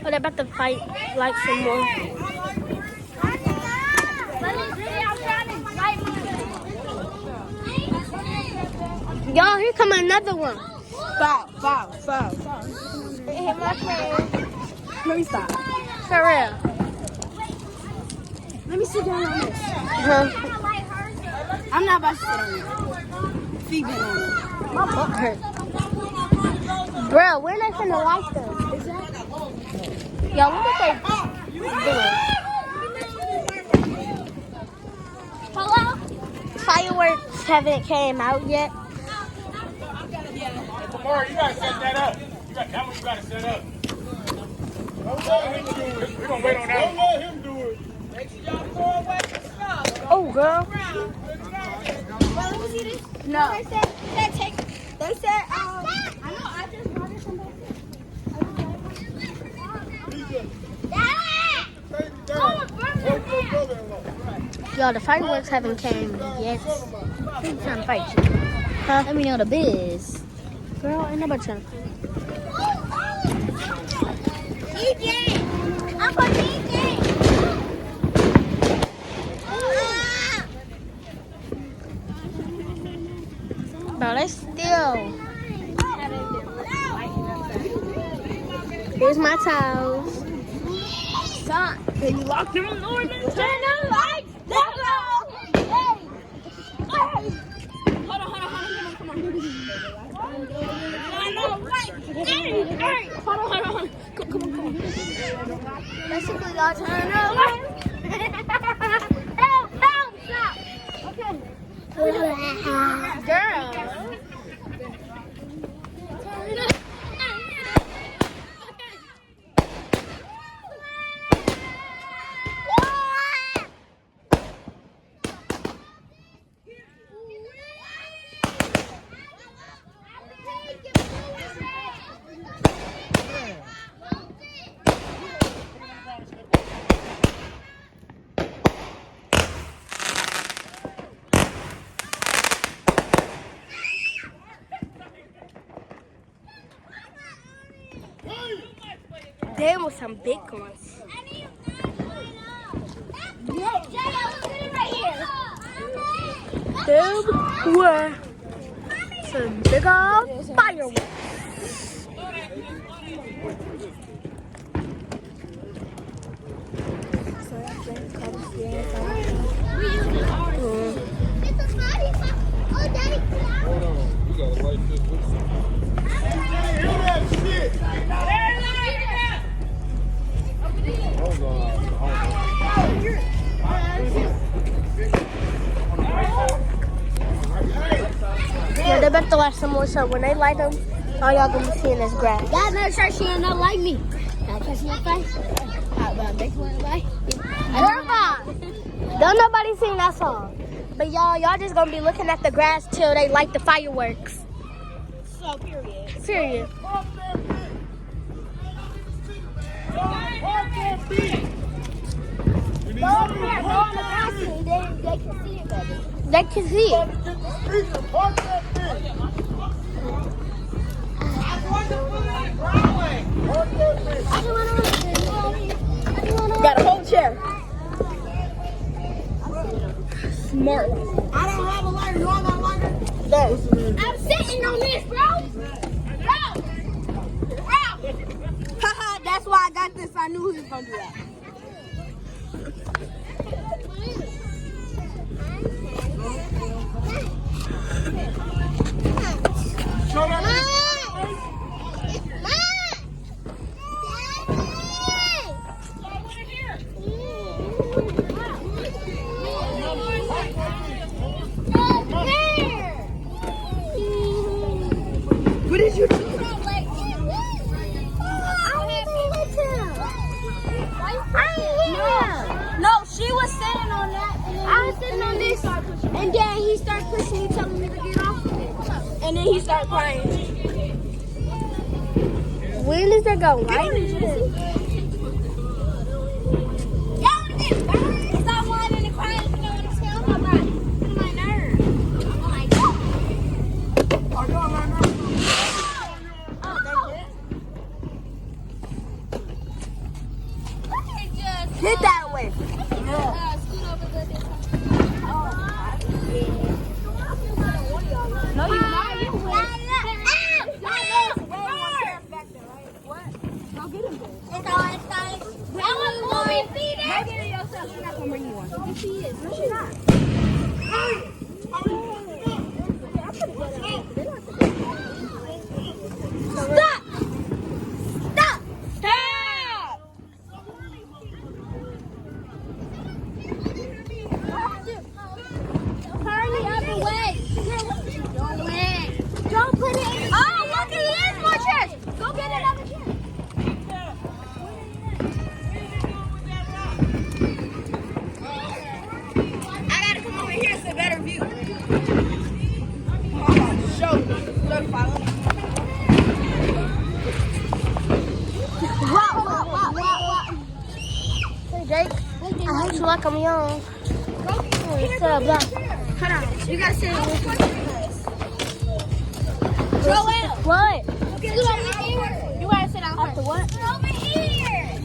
Oh, they're about to fight like some more. Y'all, here come another one. Foul. It hit my friend. Let me stop. For real. Let me sit down on this. I'm not about to sit on it. Feet been on it. My butt hurt. Bro, when they finna light them? Is that? Y'all, what are they doing? Hello? Fireworks haven't came out yet. Kamara, you gotta set that up. That one you gotta set up. Don't let him do it. We're gonna wait on that one. Don't let him do it. Make sure y'all throw away the stuff. Oh, girl. Well, let me see this. No. They said, I know, I just brought it from back there. Y'all, the fireworks haven't came yet. Who's trying to fight you? Huh? Let me know the biz. Girl, ain't nobody trying to fight you. DJ! Uncle DJ! Bro, they still. Here's my towels. Son, can you lock them doors and turn the lights? Let's go! Hey! Hold on, come on. I know, right? Hey! Hold on. Come on. Basically, y'all turn the lights. Help! Stop! Okay. Girl. Them with some big ones. Them were some big old fireworks. Hold on. We gotta light this with some. Hear that shit? Hold on. Yeah, they about to light some more, so when they light them, all y'all gonna be seeing is grass. Y'all better start seeing not like me. Y'all touching your face? How about make one like? Don't nobody sing that song. But y'all just gonna be looking at the grass till they light the fireworks. So, period. Period. They can see it. Got a whole chair. Smart. I don't have a lighter. You all got a lighter? I'm sitting on this, bro. Haha, that's why I got this. I knew he was gonna do that. Show that. What did you do? No, she was sitting on that. I was sitting on this. And then he started pushing me, telling me to get off of it. And then he started crying. When is that going? Right? Stop whining and crying. You know what I'm saying? I'm like, get my nerves. I'm like, Are y'all like that? Get that away. No, you're not. You win. Go get him then. Go get it yourself. She's not gonna bring you one. Yes, she is. No, she's not. Stop! Stop! Stop! Hurry up and wait. Don't wait. Don't put it in. Oh, look, he is more chairs. Go get another chair. I gotta come over here. It's a better view. Show me. Look, follow me. Hey, Jake. I hope you like I'm young. What's up, blah? Hold on. You gotta sit on this. Joel. What? Get over here. You gotta sit down After what? Over here.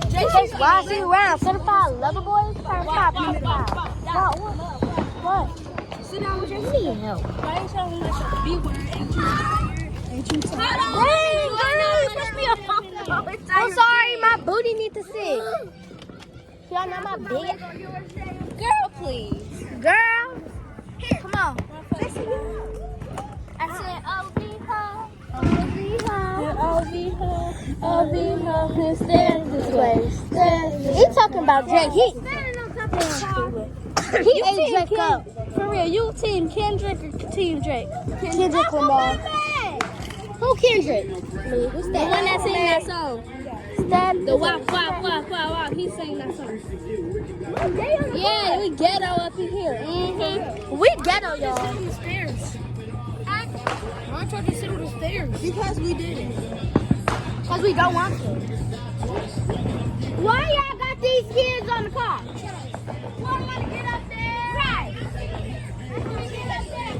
Jake, why I see you around? Certified lover boys? Certified pedophile. What? Sit down with your You need help. Why you telling me to be where ain't you tired? Dang, girl, you pissed me off. I'm sorry, my booty needs to sit. Y'all know my big Girl, please. girl. Come on. I said, Oh, stand this way. He talking about Drake. He ate Drake up. For real, you team Kendrick or team Drake? Kendrick Lamar. Who Kendrick? The one that sang that song. Stab The wop, wop, wop, wop, wop. He sang that song. Yeah, we ghetto up in here. Mm-hmm. We ghetto, y'all. The stairs. I told you to sit on the stairs. Because we didn't. Because we don't want to. Why y'all got these kids on the car? One want to get up there. Right. Get up there.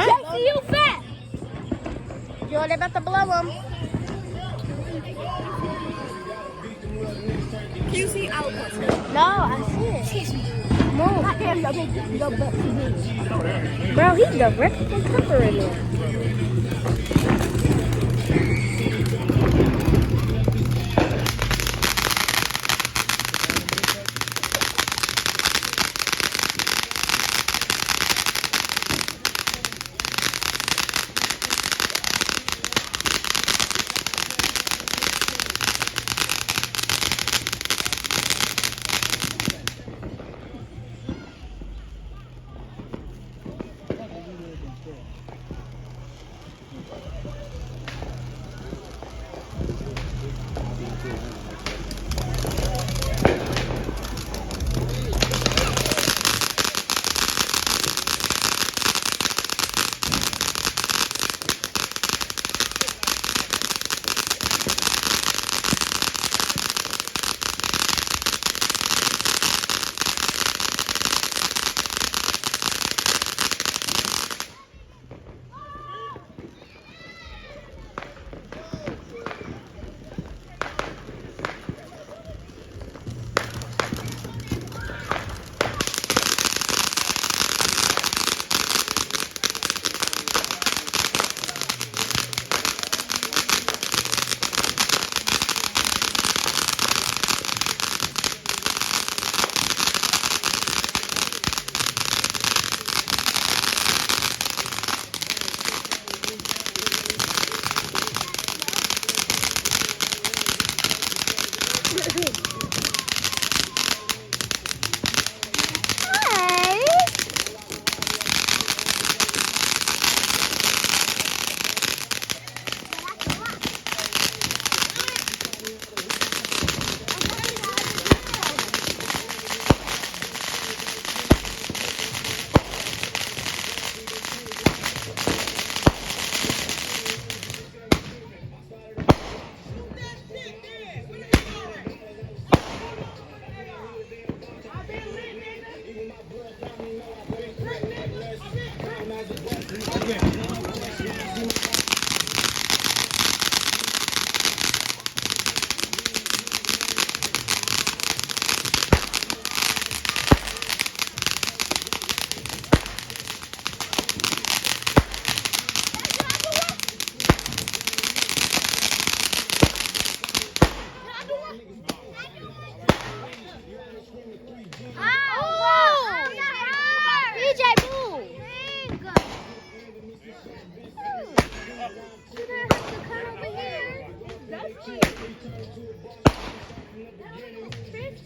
Jesse, you fat. Yo, they about to blow him. Can you see our bus? No, I see it. Excuse me. Move. I am the big butt. Bro, he's the Mexican pepper in there.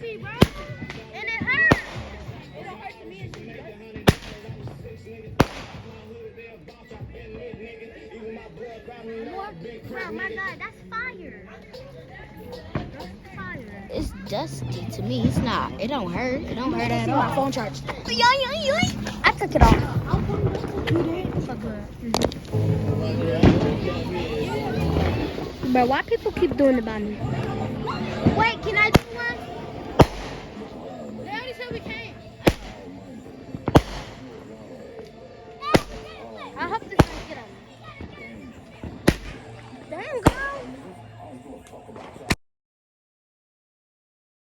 itchy, bro. And it hurts. It don't hurt to me and you. Bro, my God, that's fire. That's fire. It's dusty to me. It's not. It don't hurt. It don't hurt at all. My phone charged. I took it off. Bro, why people keep doing it about me? Wait, can I?